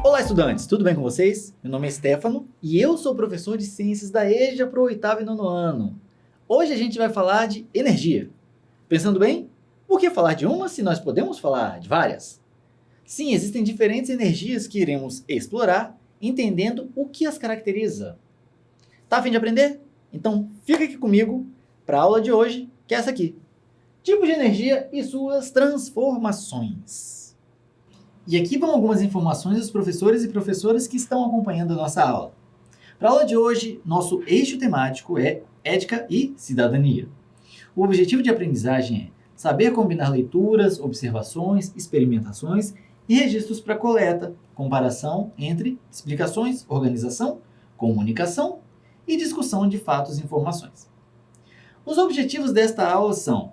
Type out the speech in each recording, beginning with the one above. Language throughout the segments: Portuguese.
Olá, estudantes! Tudo bem com vocês? Meu nome é Stefano e eu sou professor de Ciências da EJA para o 8º e 9º ano. Hoje a gente vai falar de energia. Pensando bem, por que falar de uma se nós podemos falar de várias? Sim, existem diferentes energias que iremos explorar, entendendo o que as caracteriza. Tá a fim de aprender? Então fica aqui comigo para a aula de hoje, que é essa aqui. Tipos de energia e suas transformações. E aqui vão algumas informações dos professores e professoras que estão acompanhando a nossa aula. Para a aula de hoje, nosso eixo temático é ética e cidadania. O objetivo de aprendizagem é saber combinar leituras, observações, experimentações e registros para coleta, comparação entre explicações, organização, comunicação e discussão de fatos e informações. Os objetivos desta aula são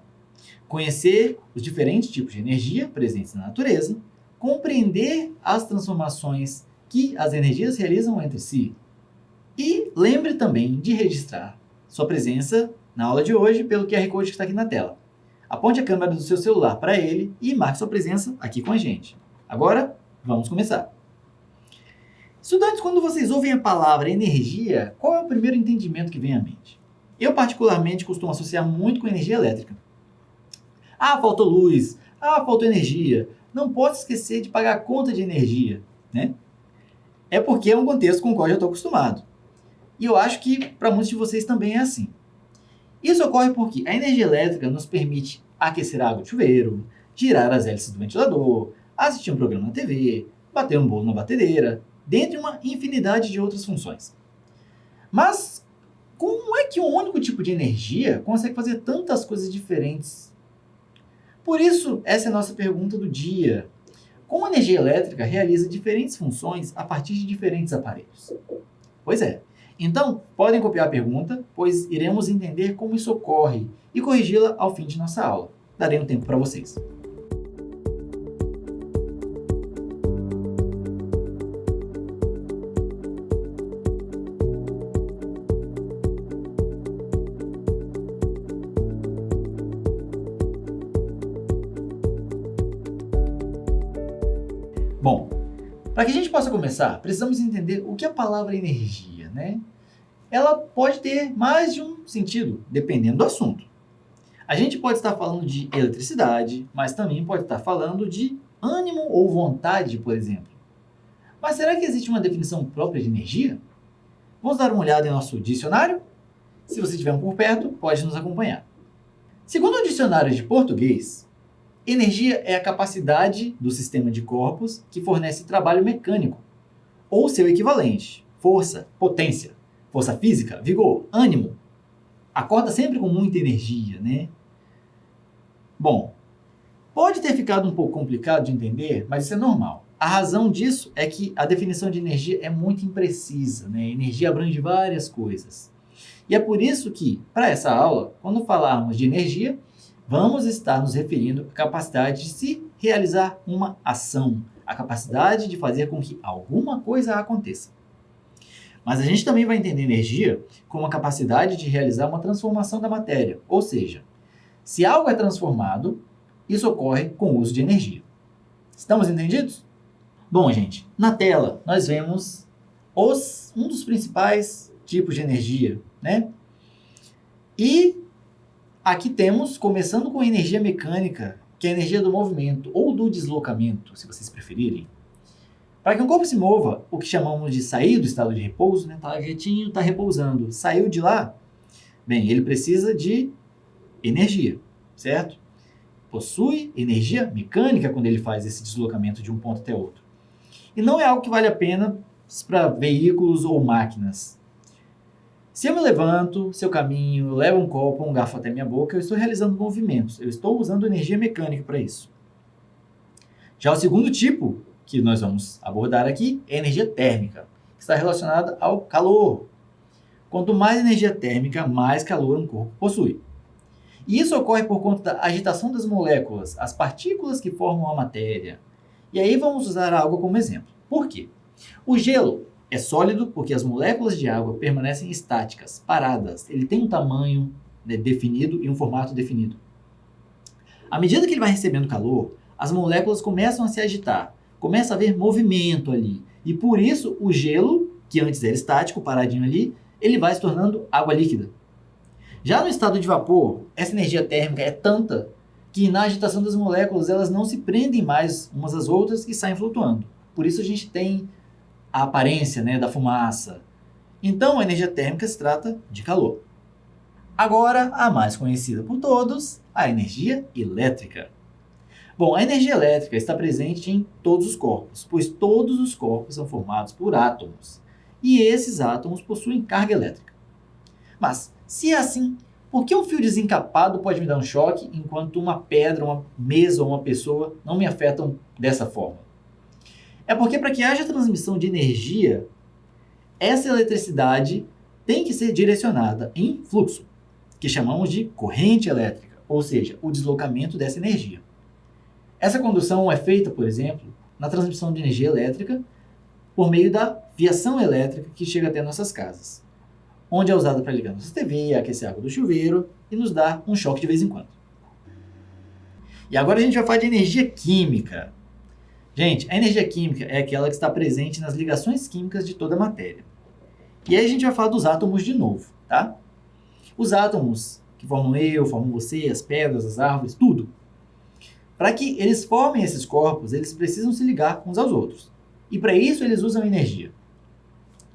conhecer os diferentes tipos de energia presentes na natureza, compreender as transformações que as energias realizam entre si. E lembre também de registrar sua presença na aula de hoje pelo QR Code que está aqui na tela. Aponte a câmera do seu celular para ele e marque sua presença aqui com a gente. Agora, vamos começar. Estudantes, quando vocês ouvem a palavra energia, qual é o primeiro entendimento que vem à mente? Eu, particularmente, costumo associar muito com energia elétrica. Ah, faltou luz. Ah, faltou energia. Não pode esquecer de pagar a conta de energia, né? É porque é um contexto com o qual eu estou acostumado. E eu acho que para muitos de vocês também é assim. Isso ocorre porque a energia elétrica nos permite aquecer a água do chuveiro, girar as hélices do ventilador, assistir um programa na TV, bater um bolo na batedeira, dentre uma infinidade de outras funções. Mas como é que um único tipo de energia consegue fazer tantas coisas diferentes? Por isso, essa é a nossa pergunta do dia. Como a energia elétrica realiza diferentes funções a partir de diferentes aparelhos? Pois é. Então, podem copiar a pergunta, pois iremos entender como isso ocorre e corrigi-la ao fim de nossa aula. Darei um tempo para vocês. Bom, para que a gente possa começar, precisamos entender o que é a palavra energia, né? Ela pode ter mais de um sentido, dependendo do assunto. A gente pode estar falando de eletricidade, mas também pode estar falando de ânimo ou vontade, por exemplo. Mas será que existe uma definição própria de energia? Vamos dar uma olhada em nosso dicionário? Se você estiver por perto, pode nos acompanhar. Segundo o dicionário de português, energia é a capacidade do sistema de corpos que fornece trabalho mecânico, ou seu equivalente, força, potência, força física, vigor, ânimo. Acorda sempre com muita energia, né? Bom, pode ter ficado um pouco complicado de entender, mas isso é normal. A razão disso é que a definição de energia é muito imprecisa, né? Energia abrange várias coisas. E é por isso que, para essa aula, quando falarmos de energia, vamos estar nos referindo à capacidade de se realizar uma ação, a capacidade de fazer com que alguma coisa aconteça. Mas a gente também vai entender energia como a capacidade de realizar uma transformação da matéria, ou seja, se algo é transformado, isso ocorre com o uso de energia. Estamos entendidos? Bom, gente, na tela nós vemos um dos principais tipos de energia, né? E aqui temos, começando com a energia mecânica, que é a energia do movimento ou do deslocamento, se vocês preferirem. Para que um corpo se mova, o que chamamos de sair do estado de repouso, né? Tá quietinho, tá repousando. Saiu de lá, bem, ele precisa de energia, certo? Possui energia mecânica quando ele faz esse deslocamento de um ponto até outro. E não é algo que vale a pena para veículos ou máquinas. Se eu me levanto, se eu caminho, eu levo um copo, um garfo até minha boca, eu estou realizando movimentos. Eu estou usando energia mecânica para isso. Já o segundo tipo que nós vamos abordar aqui é a energia térmica, que está relacionada ao calor. Quanto mais energia térmica, mais calor um corpo possui. E isso ocorre por conta da agitação das moléculas, as partículas que formam a matéria. E aí vamos usar algo como exemplo. Por quê? O gelo, É sólido porque as moléculas de água permanecem estáticas, paradas. Ele tem um tamanho, né, definido e um formato definido. À medida que ele vai recebendo calor, as moléculas começam a se agitar, começa a haver movimento ali. E por isso o gelo, que antes era estático, paradinho ali, ele vai se tornando água líquida. Já no estado de vapor, essa energia térmica é tanta que na agitação das moléculas elas não se prendem mais umas às outras e saem flutuando. Por isso a gente tem a aparência, né, da fumaça. Então a energia térmica se trata de calor. Agora, a mais conhecida por todos, a energia elétrica. Bom, a energia elétrica está presente em todos os corpos, pois todos os corpos são formados por átomos. E esses átomos possuem carga elétrica. Mas, se é assim, por que um fio desencapado pode me dar um choque, enquanto uma pedra, uma mesa ou uma pessoa não me afetam dessa forma? É porque para que haja transmissão de energia, essa eletricidade tem que ser direcionada em fluxo, que chamamos de corrente elétrica, ou seja, o deslocamento dessa energia. Essa condução é feita, por exemplo, na transmissão de energia elétrica por meio da fiação elétrica que chega até nossas casas, onde é usada para ligar nossa TV, aquecer a água do chuveiro e nos dar um choque de vez em quando. E agora a gente vai falar de energia química. Gente, a energia química é aquela que está presente nas ligações químicas de toda a matéria. E aí a gente vai falar dos átomos de novo, tá? Os átomos que formam eu, formam você, as pedras, as árvores, tudo. Para que eles formem esses corpos, eles precisam se ligar uns aos outros. E para isso eles usam energia.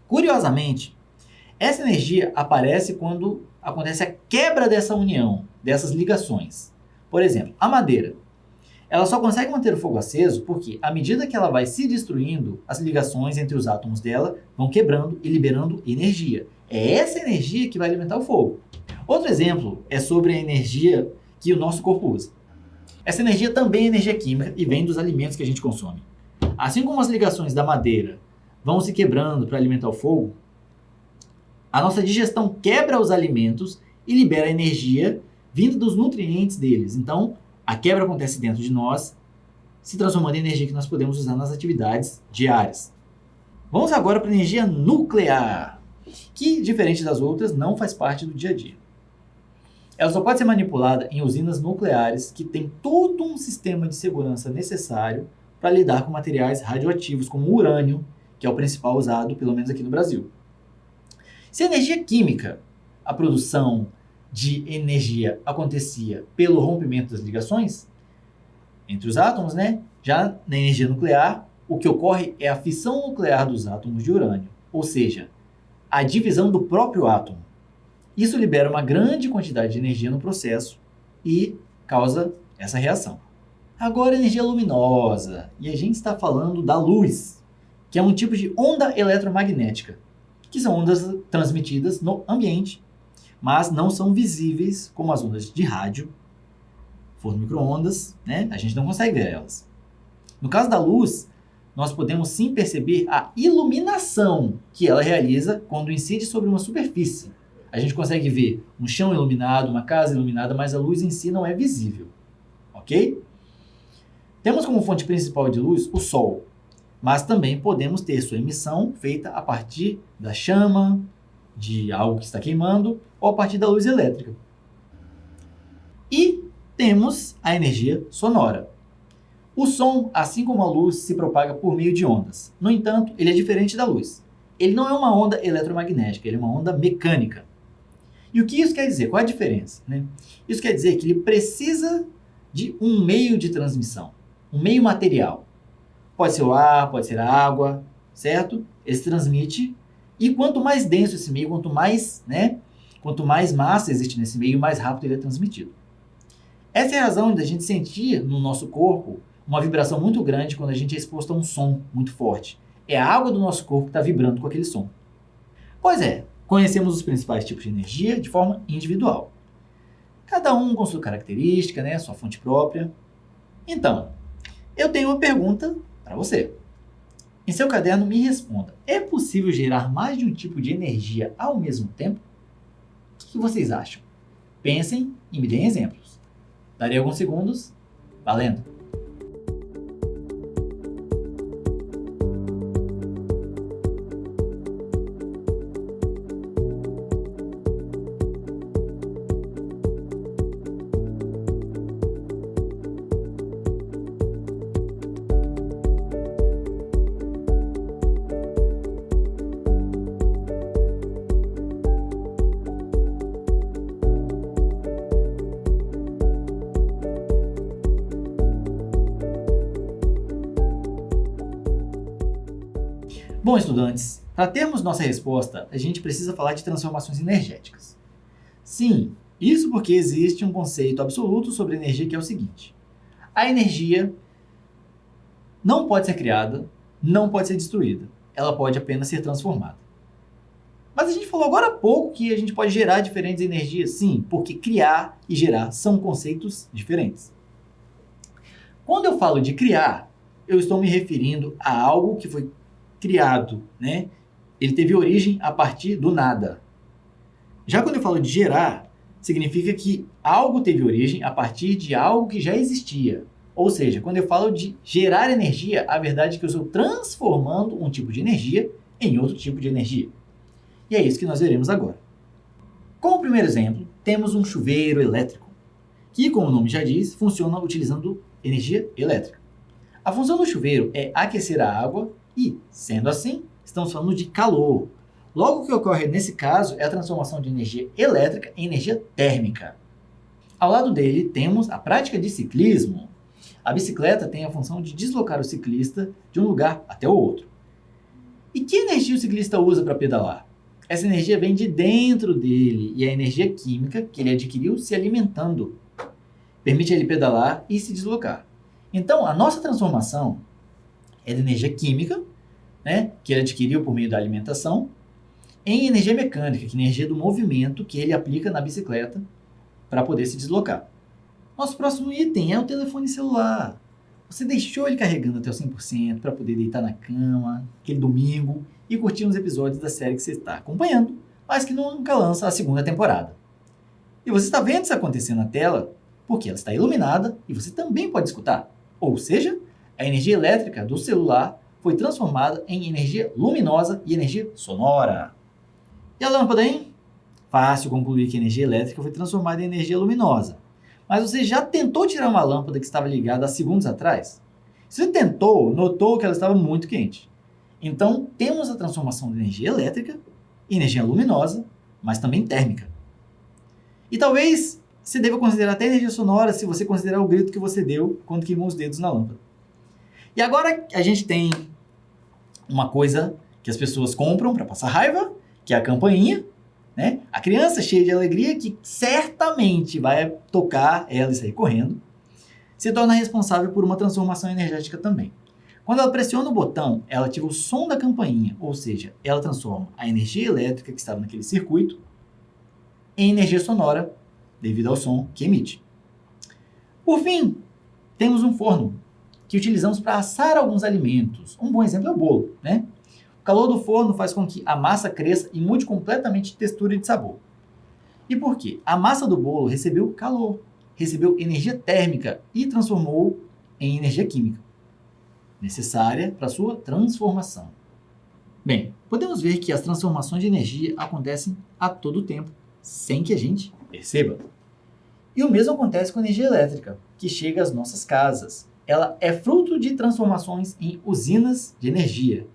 Curiosamente, essa energia aparece quando acontece a quebra dessa união, dessas ligações. Por exemplo, a madeira. Ela só consegue manter o fogo aceso porque, à medida que ela vai se destruindo, as ligações entre os átomos dela vão quebrando e liberando energia. É essa energia que vai alimentar o fogo. Outro exemplo é sobre a energia que o nosso corpo usa. Essa energia também é energia química e vem dos alimentos que a gente consome. Assim como as ligações da madeira vão se quebrando para alimentar o fogo, a nossa digestão quebra os alimentos e libera energia vinda dos nutrientes deles. Então, a quebra acontece dentro de nós, se transformando em energia que nós podemos usar nas atividades diárias. Vamos agora para a energia nuclear, que, diferente das outras, não faz parte do dia a dia. Ela só pode ser manipulada em usinas nucleares que têm todo um sistema de segurança necessário para lidar com materiais radioativos, como o urânio, que é o principal usado, pelo menos aqui no Brasil. Se a energia química, a produção de energia acontecia pelo rompimento das ligações entre os átomos, né? Já na energia nuclear, o que ocorre é a fissão nuclear dos átomos de urânio, ou seja, a divisão do próprio átomo. Isso libera uma grande quantidade de energia no processo e causa essa reação. Agora, energia luminosa, e a gente está falando da luz, que é um tipo de onda eletromagnética, que são ondas transmitidas no ambiente, mas não são visíveis como as ondas de rádio, forno micro-ondas, né? A gente não consegue ver elas. No caso da luz, nós podemos sim perceber a iluminação que ela realiza quando incide sobre uma superfície. A gente consegue ver um chão iluminado, uma casa iluminada, mas a luz em si não é visível, ok? Temos como fonte principal de luz o Sol, mas também podemos ter sua emissão feita a partir da chama, de algo que está queimando, ou a partir da luz elétrica. E temos a energia sonora. O som, assim como a luz, se propaga por meio de ondas. No entanto, ele é diferente da luz. Ele não é uma onda eletromagnética, ele é uma onda mecânica. E o que isso quer dizer? Qual é a diferença, né? Isso quer dizer que ele precisa de um meio de transmissão, um meio material. Pode ser o ar, pode ser a água, certo? Ele se transmite. E quanto mais denso esse meio, quanto mais massa existe nesse meio, mais rápido ele é transmitido. Essa é a razão da gente sentir no nosso corpo uma vibração muito grande quando a gente é exposto a um som muito forte. É a água do nosso corpo que está vibrando com aquele som. Pois é, conhecemos os principais tipos de energia de forma individual. Cada um com sua característica, né, sua fonte própria. Então, eu tenho uma pergunta para você. Em seu caderno, me responda. É possível gerar mais de um tipo de energia ao mesmo tempo? O que vocês acham? Pensem e me deem exemplos. Darei alguns segundos. Valendo! Bom, estudantes, para termos nossa resposta, a gente precisa falar de transformações energéticas. Sim, isso porque existe um conceito absoluto sobre energia que é o seguinte: a energia não pode ser criada, não pode ser destruída. Ela pode apenas ser transformada. Mas a gente falou agora há pouco que a gente pode gerar diferentes energias. Sim, porque criar e gerar são conceitos diferentes. Quando eu falo de criar, eu estou me referindo a algo que foi criado, né? Ele teve origem a partir do nada. Já quando eu falo de gerar, significa que algo teve origem a partir de algo que já existia. Ou seja, quando eu falo de gerar energia, a verdade é que eu estou transformando um tipo de energia em outro tipo de energia. E é isso que nós veremos agora. Como primeiro exemplo, temos um chuveiro elétrico, que, como o nome já diz, funciona utilizando energia elétrica. A função do chuveiro é aquecer a água e, sendo assim, estamos falando de calor. Logo, o que ocorre nesse caso é a transformação de energia elétrica em energia térmica. Ao lado dele, temos a prática de ciclismo. A bicicleta tem a função de deslocar o ciclista de um lugar até o outro. E que energia o ciclista usa para pedalar? Essa energia vem de dentro dele e é a energia química que ele adquiriu se alimentando. Permite ele pedalar e se deslocar. Então, a nossa transformação é de energia química, né, que ele adquiriu por meio da alimentação, em energia mecânica, que é a energia do movimento que ele aplica na bicicleta para poder se deslocar. Nosso próximo item é o telefone celular. Você deixou ele carregando até o 100% para poder deitar na cama, aquele domingo, e curtir uns episódios da série que você está acompanhando, mas que nunca lança a segunda temporada. E você está vendo isso acontecer na tela porque ela está iluminada e você também pode escutar. Ou seja, a energia elétrica do celular foi transformada em energia luminosa e energia sonora. E a lâmpada, hein? Fácil concluir que a energia elétrica foi transformada em energia luminosa. Mas você já tentou tirar uma lâmpada que estava ligada há segundos atrás? Se você tentou, notou que ela estava muito quente. Então, temos a transformação de energia elétrica em energia luminosa, mas também térmica. E talvez você deva considerar até energia sonora se você considerar o grito que você deu quando queimou os dedos na lâmpada. E agora a gente tem uma coisa que as pessoas compram para passar raiva, que é a campainha, né? A criança cheia de alegria, que certamente vai tocar ela e sair correndo, se torna responsável por uma transformação energética também. Quando ela pressiona o botão, ela ativa o som da campainha, ou seja, ela transforma a energia elétrica que estava naquele circuito em energia sonora, devido ao som que emite. Por fim, temos um forno, que utilizamos para assar alguns alimentos. Um bom exemplo é o bolo, né? O calor do forno faz com que a massa cresça e mude completamente de textura e de sabor. E por quê? A massa do bolo recebeu calor, recebeu energia térmica e transformou em energia química, necessária para sua transformação. Bem, podemos ver que as transformações de energia acontecem a todo tempo, sem que a gente perceba. E o mesmo acontece com a energia elétrica, que chega às nossas casas. Ela é fruto de transformações em usinas de energia,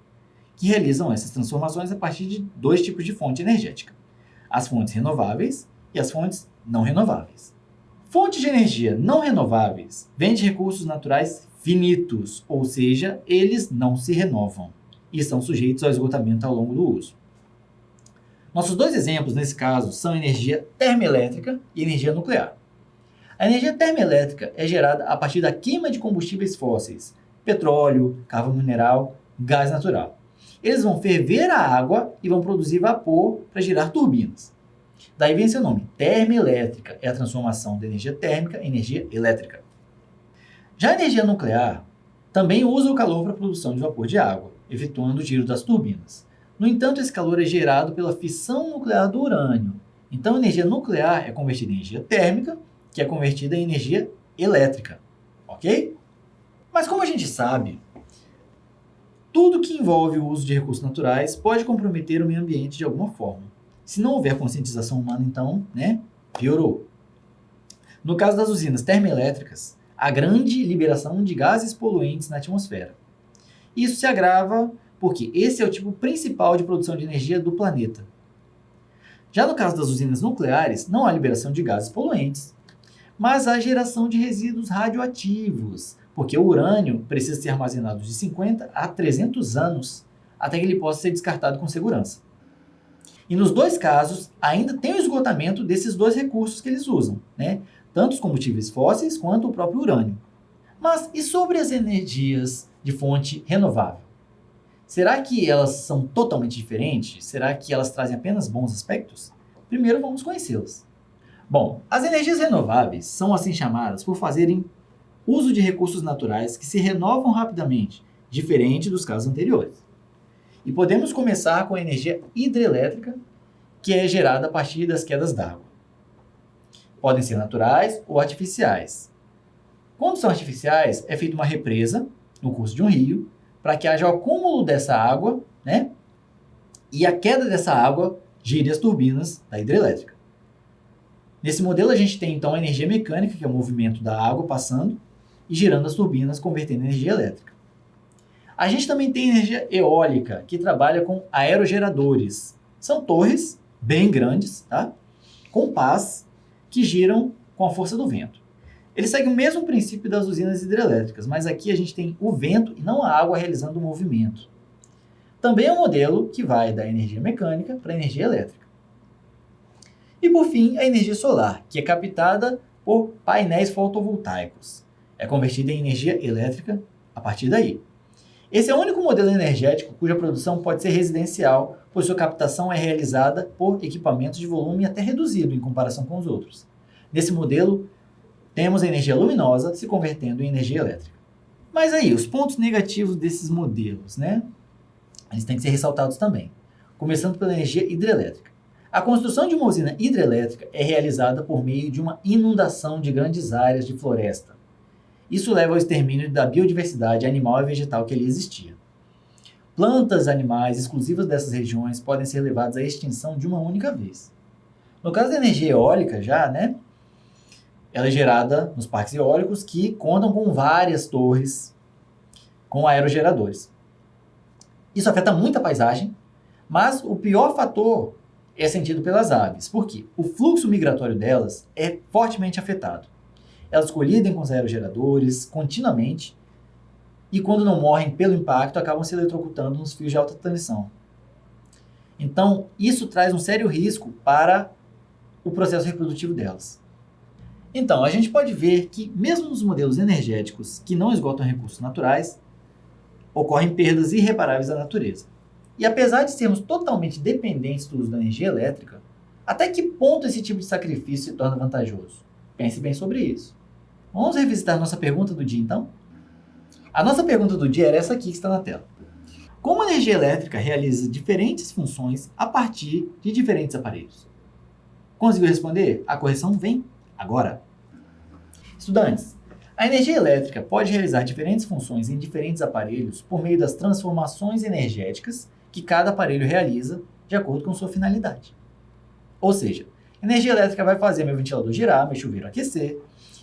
que realizam essas transformações a partir de dois tipos de fonte energética: as fontes renováveis e as fontes não renováveis. Fontes de energia não renováveis vêm de recursos naturais finitos, ou seja, eles não se renovam e estão sujeitos ao esgotamento ao longo do uso. Nossos dois exemplos nesse caso são energia termoelétrica e energia nuclear. A energia termoelétrica é gerada a partir da queima de combustíveis fósseis, petróleo, carvão mineral, gás natural. Eles vão ferver a água e vão produzir vapor para girar turbinas. Daí vem seu nome, termoelétrica, é a transformação da energia térmica em energia elétrica. Já a energia nuclear também usa o calor para a produção de vapor de água, efetuando o giro das turbinas. No entanto, esse calor é gerado pela fissão nuclear do urânio. Então, a energia nuclear é convertida em energia térmica, que é convertida em energia elétrica, ok? Mas como a gente sabe, tudo que envolve o uso de recursos naturais pode comprometer o meio ambiente de alguma forma. Se não houver conscientização humana, então, piorou. No caso das usinas termoelétricas, há grande liberação de gases poluentes na atmosfera. Isso se agrava porque esse é o tipo principal de produção de energia do planeta. Já no caso das usinas nucleares, não há liberação de gases poluentes, mas há geração de resíduos radioativos, porque o urânio precisa ser armazenado de 50 a 300 anos até que ele possa ser descartado com segurança. E nos dois casos, ainda tem o esgotamento desses dois recursos que eles usam, né? Tanto os combustíveis fósseis quanto o próprio urânio. Mas e sobre as energias de fonte renovável? Será que elas são totalmente diferentes? Será que elas trazem apenas bons aspectos? Primeiro vamos conhecê-las. Bom, as energias renováveis são assim chamadas por fazerem uso de recursos naturais que se renovam rapidamente, diferente dos casos anteriores. E podemos começar com a energia hidrelétrica, que é gerada a partir das quedas d'água. Podem ser naturais ou artificiais. Quando são artificiais, é feita uma represa no curso de um rio, para que haja o acúmulo dessa água, né? E a queda dessa água gire as turbinas da hidrelétrica. Nesse modelo a gente tem então a energia mecânica, que é o movimento da água passando e girando as turbinas, convertendo em energia elétrica. A gente também tem energia eólica, que trabalha com aerogeradores. São torres bem grandes, tá? Com pás, que giram com a força do vento. Ele segue o mesmo princípio das usinas hidrelétricas, mas aqui a gente tem o vento e não a água realizando o movimento. Também é um modelo que vai da energia mecânica para a energia elétrica. E por fim, a energia solar, que é captada por painéis fotovoltaicos. É convertida em energia elétrica a partir daí. Esse é o único modelo energético cuja produção pode ser residencial, pois sua captação é realizada por equipamentos de volume até reduzido em comparação com os outros. Nesse modelo, temos a energia luminosa se convertendo em energia elétrica. Mas aí, os pontos negativos desses modelos, né? Eles têm que ser ressaltados também. Começando pela energia hidrelétrica. A construção de uma usina hidrelétrica é realizada por meio de uma inundação de grandes áreas de floresta. Isso leva ao extermínio da biodiversidade animal e vegetal que ali existia. Plantas e animais exclusivas dessas regiões podem ser levados à extinção de uma única vez. No caso da energia eólica já, né? Ela é gerada nos parques eólicos que contam com várias torres com aerogeradores. Isso afeta muito a paisagem, mas o pior fator é sentido pelas aves. Por quê? O fluxo migratório delas é fortemente afetado. Elas colidem com os aerogeradores continuamente e quando não morrem pelo impacto, acabam se eletrocutando nos fios de alta tensão. Então, isso traz um sério risco para o processo reprodutivo delas. Então, a gente pode ver que, mesmo nos modelos energéticos que não esgotam recursos naturais, ocorrem perdas irreparáveis à natureza. E apesar de sermos totalmente dependentes do uso da energia elétrica, até que ponto esse tipo de sacrifício se torna vantajoso? Pense bem sobre isso. Vamos revisitar nossa pergunta do dia, então? A nossa pergunta do dia era essa aqui que está na tela. Como a energia elétrica realiza diferentes funções a partir de diferentes aparelhos? Conseguiu responder? A correção vem agora. Estudantes, a energia elétrica pode realizar diferentes funções em diferentes aparelhos por meio das transformações energéticas que cada aparelho realiza de acordo com sua finalidade. Ou seja, a energia elétrica vai fazer meu ventilador girar, meu chuveiro aquecer,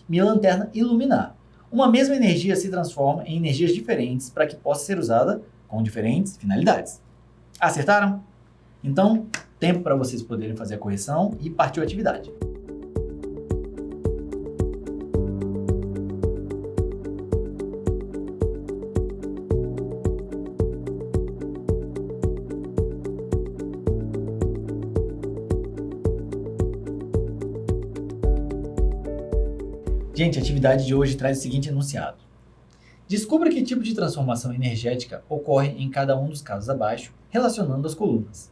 minha lanterna iluminar. Uma mesma energia se transforma em energias diferentes para que possa ser usada com diferentes finalidades. Acertaram? Então, tempo para vocês poderem fazer a correção e partiu a atividade. Gente, a atividade de hoje traz o seguinte enunciado. Descubra que tipo de transformação energética ocorre em cada um dos casos abaixo, relacionando as colunas.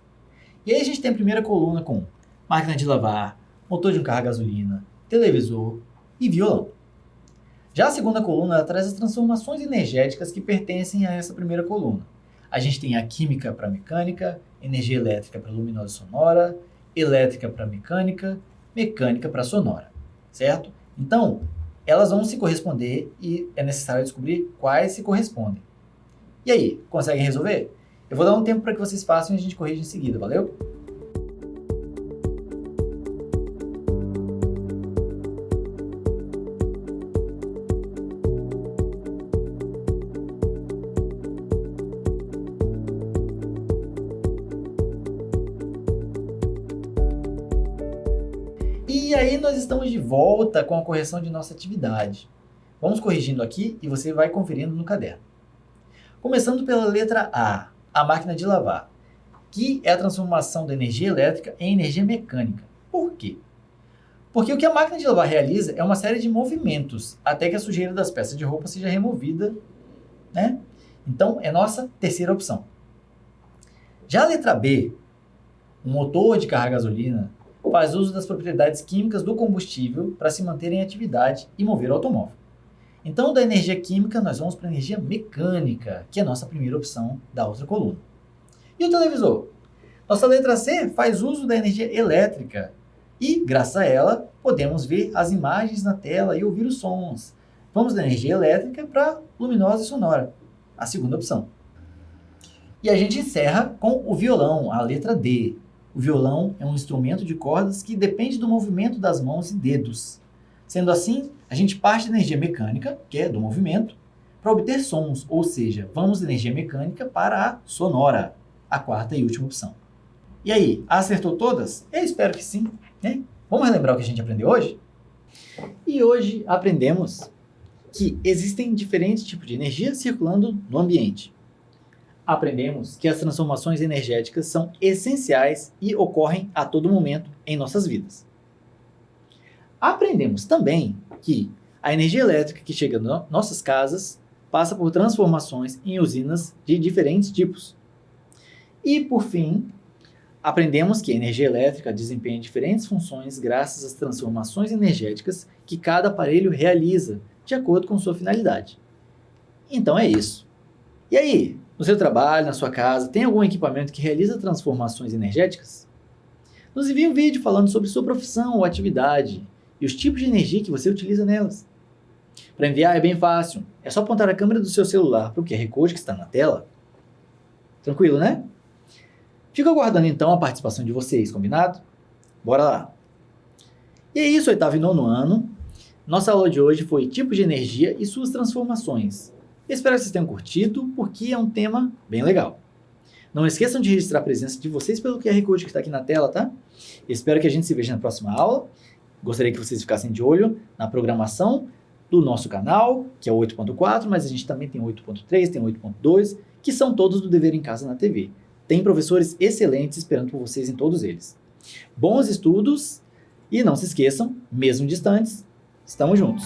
E aí a gente tem a primeira coluna com máquina de lavar, motor de um carro a gasolina, televisor e violão. Já a segunda coluna ela traz as transformações energéticas que pertencem a essa primeira coluna. A gente tem a química para mecânica, energia elétrica para luminosa e sonora, elétrica para mecânica, mecânica para sonora, certo? Então, elas vão se corresponder e é necessário descobrir quais se correspondem. E aí, conseguem resolver? Eu vou dar um tempo para que vocês façam e a gente corrige em seguida, valeu? E aí nós estamos de volta com a correção de nossa atividade. Vamos corrigindo aqui e você vai conferindo no caderno. Começando pela letra A, a máquina de lavar, que é a transformação da energia elétrica em energia mecânica. Por quê? Porque o que a máquina de lavar realiza é uma série de movimentos até que a sujeira das peças de roupa seja removida, né? Então, é nossa terceira opção. Já a letra B, o motor de carro a gasolina, faz uso das propriedades químicas do combustível para se manter em atividade e mover o automóvel. Então, da energia química, nós vamos para a energia mecânica, que é a nossa primeira opção da outra coluna. E o televisor? Nossa letra C faz uso da energia elétrica e, graças a ela, podemos ver as imagens na tela e ouvir os sons. Vamos da energia elétrica para luminosa e sonora, a segunda opção. E a gente encerra com o violão, a letra D. O violão é um instrumento de cordas que depende do movimento das mãos e dedos. Sendo assim, a gente parte da energia mecânica, que é do movimento, para obter sons, ou seja, vamos da energia mecânica para a sonora, a quarta e última opção. E aí, acertou todas? Eu espero que sim, né? Vamos relembrar o que a gente aprendeu hoje? E hoje aprendemos que existem diferentes tipos de energia circulando no ambiente. Aprendemos que as transformações energéticas são essenciais e ocorrem a todo momento em nossas vidas. Aprendemos também que a energia elétrica que chega nas nossas casas passa por transformações em usinas de diferentes tipos. E, por fim, aprendemos que a energia elétrica desempenha diferentes funções graças às transformações energéticas que cada aparelho realiza, de acordo com sua finalidade. Então é isso. E aí, no seu trabalho, na sua casa, tem algum equipamento que realiza transformações energéticas? Nos envie um vídeo falando sobre sua profissão ou atividade e os tipos de energia que você utiliza nelas. Para enviar é bem fácil, é só apontar a câmera do seu celular para o QR Code que está na tela. Tranquilo, né? Fico aguardando então a participação de vocês, combinado? Bora lá! E é isso, oitavo e nono ano. Nossa aula de hoje foi tipos de energia e suas transformações. Espero que vocês tenham curtido, porque é um tema bem legal. Não esqueçam de registrar a presença de vocês pelo QR Code que está aqui na tela, tá? Espero que a gente se veja na próxima aula. Gostaria que vocês ficassem de olho na programação do nosso canal, que é o 8.4, mas a gente também tem 8.3, tem 8.2, que são todos do Dever em Casa na TV. Tem professores excelentes esperando por vocês em todos eles. Bons estudos e não se esqueçam, mesmo distantes, estamos juntos.